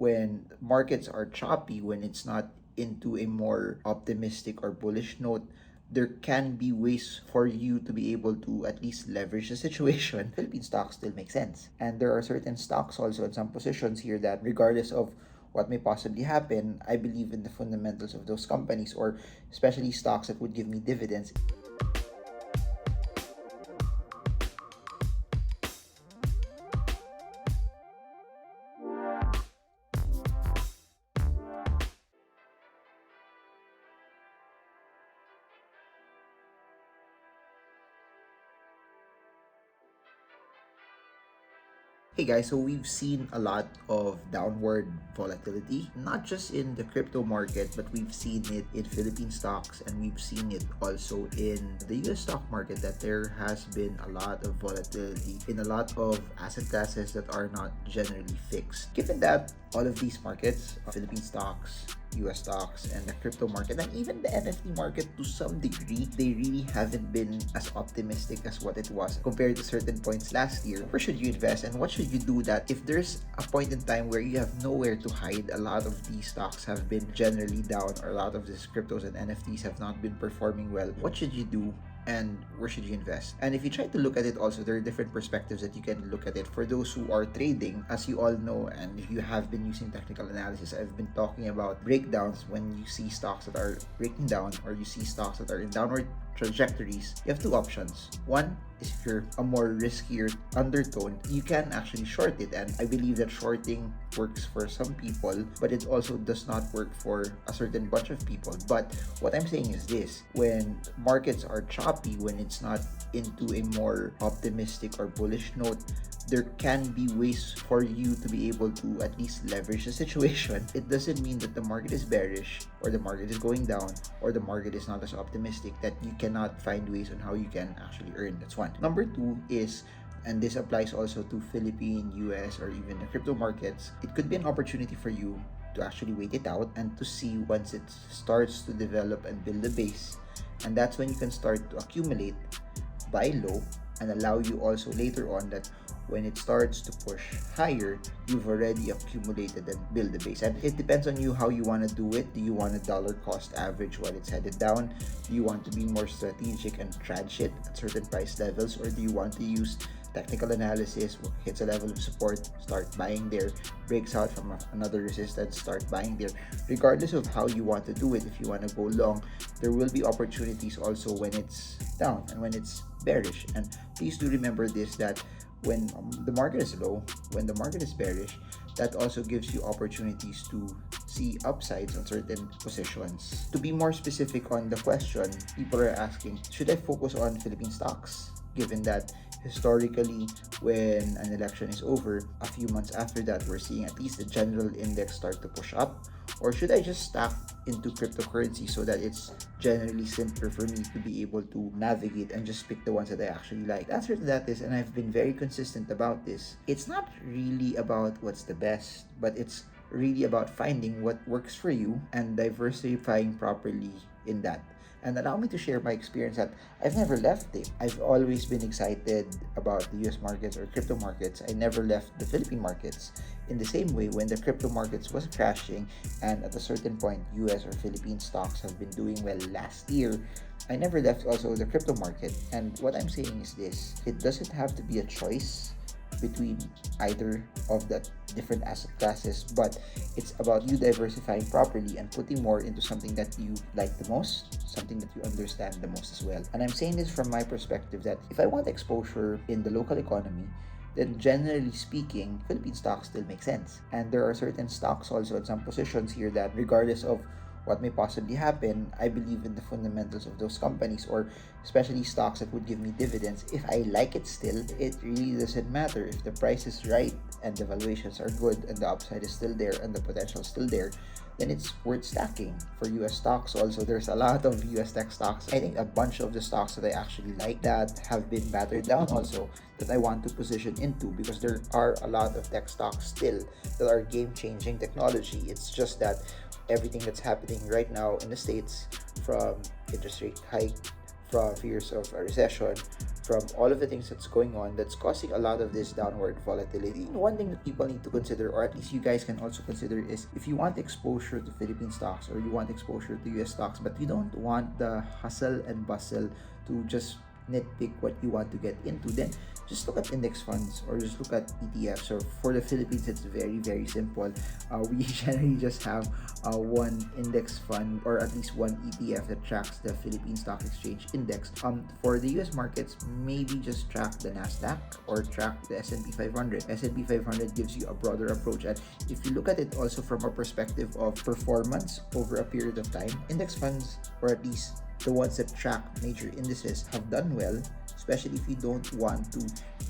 when markets are choppy, when it's not into a more optimistic or bullish note, there can be ways for you to be able to at least leverage the situation. Philippine stocks still make sense. And there are certain stocks also in some positions here that, regardless of what may possibly happen, I believe in the fundamentals of those companies, or especially stocks that would give me dividends. Hey guys, so we've seen a lot of downward volatility, not just in the crypto market, but we've seen it in Philippine stocks, and we've seen it also in the US stock market, that there has been a lot of volatility in a lot of asset classes that are not generally fixed. Given that all of these markets, Philippine stocks, US stocks, and the crypto market, and even the NFT market to some degree, they really haven't been as optimistic as what it was compared to certain points last year. Where should you invest, and what should you do that if there's a point in time where you have nowhere to hide? A lot of these stocks have been generally down, or a lot of these cryptos and NFTs have not been performing well. What should you do? And where should you invest? And if you try to look at it also, there are different perspectives that you can look at it. For those who are trading, as you all know, and if you have been using technical analysis, I've been talking about breakdowns. When you see stocks that are breaking down, or you see stocks that are in downward trajectories, you have two options. One is, if you're a more riskier undertone, you can actually short it, and I believe that shorting works for some people, but it also does not work for a certain bunch of people. But what I'm saying is this: when markets are choppy, when it's not into a more optimistic or bullish note, there can be ways for you to be able to at least leverage the situation. It doesn't mean that the market is bearish, or the market is going down, or the market is not as optimistic that you cannot find ways on how you can actually earn. That's one. Number two is, and this applies also to Philippine, US, or even the crypto markets, it could be an opportunity for you to actually wait it out and to see once it starts to develop and build a base. And that's when you can start to accumulate, buy low, and allow you also later on that when it starts to push higher, you've already accumulated and build the base. And it depends on you how you want to do it. Do you want a dollar cost average while it's headed down? Do you want to be more strategic and tranche it at certain price levels? Or do you want to use technical analysis, hits a level of support, start buying there, breaks out from another resistance, start buying there? Regardless of how you want to do it, if you want to go long, there will be opportunities also when it's down and when it's bearish. And please do remember this, that when the market is low, when the market is bearish, that also gives you opportunities to see upsides on certain positions. To be more specific on the question, people are asking, should I focus on Philippine stocks? Given that historically, when an election is over, a few months after that, we're seeing at least the general index start to push up. Or should I just stack into cryptocurrency so that it's generally simpler for me to be able to navigate and just pick the ones that I actually like? The answer to that is, and I've been very consistent about this, it's not really about what's the best, but it's really about finding what works for you and diversifying properly in that. And allow me to share my experience that I've never left it. I've always been excited about the US markets or crypto markets. I never left the Philippine markets. In the same way, when the crypto markets was crashing, and at a certain point, US or Philippine stocks have been doing well last year, I never left also the crypto market. And what I'm saying is this: it doesn't have to be a choice between either of the different asset classes, but it's about you diversifying properly and putting more into something that you like the most, something that you understand the most as well. And I'm saying this from my perspective, that if I want exposure in the local economy, then generally speaking, Philippine stocks still make sense. And there are certain stocks also in some positions here that, regardless of what may possibly happen, I believe in the fundamentals of those companies, or especially stocks that would give me dividends. If I like it still, it really doesn't matter. If the price is right and the valuations are good and the upside is still there and the potential is still there, then it's worth stacking. For US stocks also, there's a lot of US tech stocks. I think a bunch of the stocks that I actually like that have been battered down also, that I want to position into, because there are a lot of tech stocks still that are game-changing technology. It's just that everything that's happening right now in the States, from interest rate hike, from fears of a recession, from all of the things that's going on that's causing a lot of this downward volatility. One thing that people need to consider, or at least you guys can also consider, is if you want exposure to Philippine stocks or you want exposure to US stocks, but you don't want the hustle and bustle to just nitpick what you want to get into, then just look at index funds or just look at ETFs. So for the Philippines, it's very, very simple. We generally just have one index fund or at least one ETF that tracks the Philippine Stock Exchange Index. For the US markets, maybe just track the NASDAQ or track the S&P 500. S&P 500 gives you a broader approach. And if you look at it also from a perspective of performance over a period of time, index funds, or at least the ones that track major indices, have done well, especially if you don't want to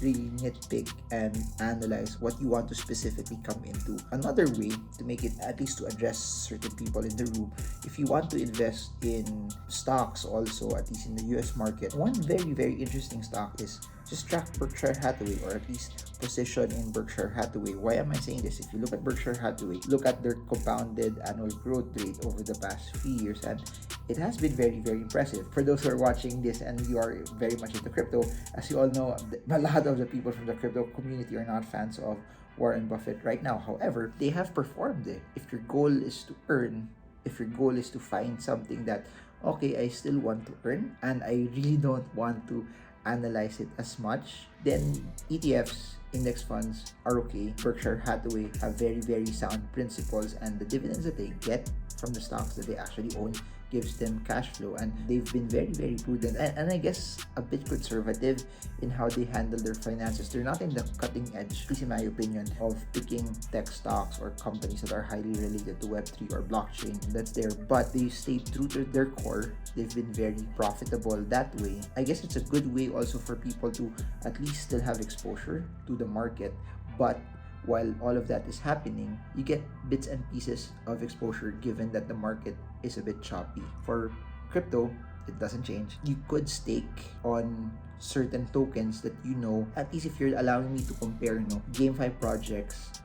really nitpick and analyze what you want to specifically come into. Another way to make it, at least to address certain people in the room, if you want to invest in stocks also, at least in the US market, one very, very interesting stock is just track Berkshire Hathaway, or at least position in Berkshire Hathaway. Why am I saying this? If you look at Berkshire Hathaway, look at their compounded annual growth rate over the past few years, and it has been very, very impressive. For those who are watching this and you are very much into crypto, as you all know, a lot of the people from the crypto community are not fans of Warren Buffett right now. However, they have performed it. If your goal is to earn, if your goal is to find something that, okay, I still want to earn and I really don't want to analyze it as much, then ETFs, index funds are okay. Berkshire Hathaway have very, very sound principles, and the dividends that they get from the stocks that they actually own gives them cash flow, and they've been very, very prudent and I guess a bit conservative in how they handle their finances. They're not in the cutting edge, at least in my opinion, of picking tech stocks or companies that are highly related to Web3 or blockchain. That's there, but they stay true to their core. They've been very profitable that way. I guess it's a good way also for people to at least still have exposure to the market, but while all of that is happening, you get bits and pieces of exposure given that the market is a bit choppy. For crypto, it doesn't change. You could stake on certain tokens that you know, at least if you're allowing me to compare, GameFi projects,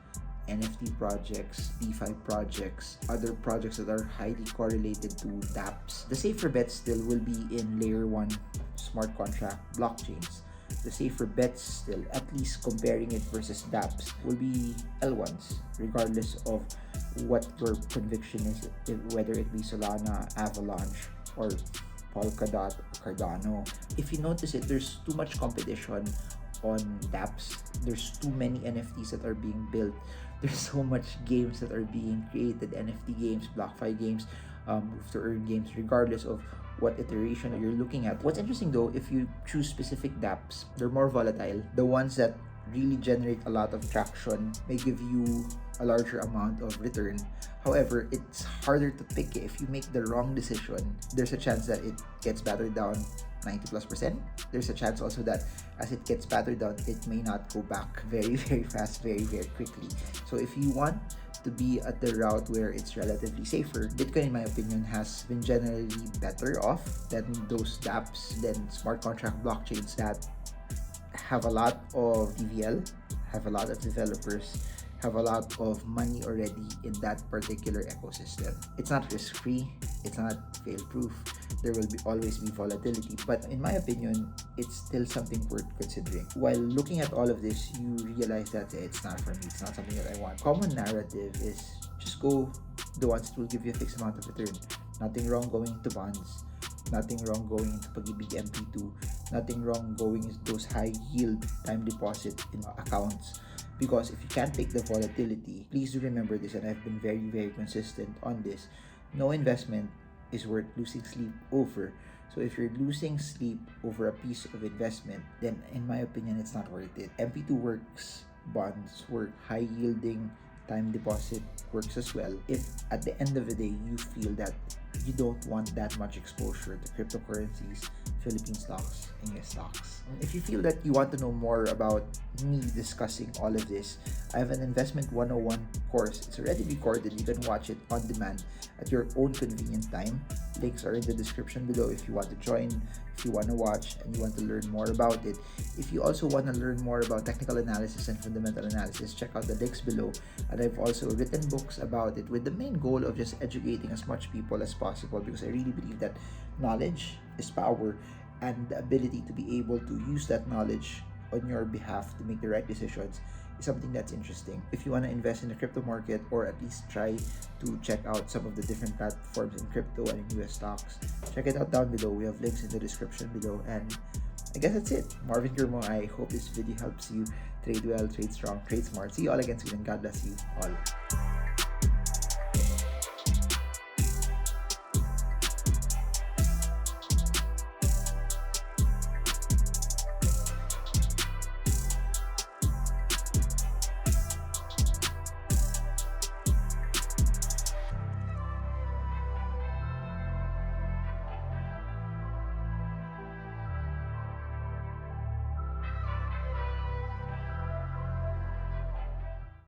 NFT projects, DeFi projects, other projects that are highly correlated to dApps. The safer bets still will be in layer 1 smart contract blockchains. The safer bets still, at least comparing it versus dApps, will be L1s, regardless of what your conviction is, whether it be Solana, Avalanche, or Polkadot, or Cardano. If you notice it, there's too much competition on dApps. There's too many NFTs that are being built. There's so much games that are being created, NFT games, BlockFi games, move to earn games, regardless of what iteration you're looking at. What's interesting though, if you choose specific dApps, they're more volatile. The ones that really generate a lot of traction may give you a larger amount of return. However, it's harder to pick it. If you make the wrong decision, there's a chance that it gets battered down 90+%. There's a chance also that as it gets battered down, it may not go back very, very fast, very, very quickly. So if you want to be at the route where it's relatively safer, Bitcoin, in my opinion, has been generally better off than those dApps, than smart contract blockchains that have a lot of TVL, have a lot of developers, have a lot of money already in that particular ecosystem. It's not risk-free, it's not fail-proof, there will always be volatility, but in my opinion, it's still something worth considering. While looking at all of this, you realize that it's not for me, it's not something that I want. Common narrative is just go the ones that will give you a fixed amount of return. Nothing wrong going into bonds, nothing wrong going into Pag Ibig Mp2, nothing wrong going into those high yield time deposit in accounts. Because if you can't take the volatility, please do remember this, and I've been very, very consistent on this. No investment is worth losing sleep over. So if you're losing sleep over a piece of investment, then in my opinion, it's not worth it. MP2 works, bonds work, high yielding time deposit works as well. If at the end of the day, you feel that you don't want that much exposure to cryptocurrencies, Philippine stocks, and US stocks. If you feel that you want to know more about me discussing all of this, I have an Investment 101 course. It's already recorded. You can watch it on demand at your own convenient time. Links are in the description below if you want to join, if you want to watch, and you want to learn more about it. If you also want to learn more about technical analysis and fundamental analysis, check out the links below. And I've also written books about it with the main goal of just educating as much people as possible, because I really believe that knowledge is power. and the ability to be able to use that knowledge on your behalf to make the right decisions is something that's interesting. If you want to invest in the crypto market, or at least try to check out some of the different platforms in crypto and in US stocks, check it out down below. We have links in the description below. And I guess that's it. Marvin Germo, I hope this video helps you trade well, trade strong, trade smart. See you all again soon, and God bless you all.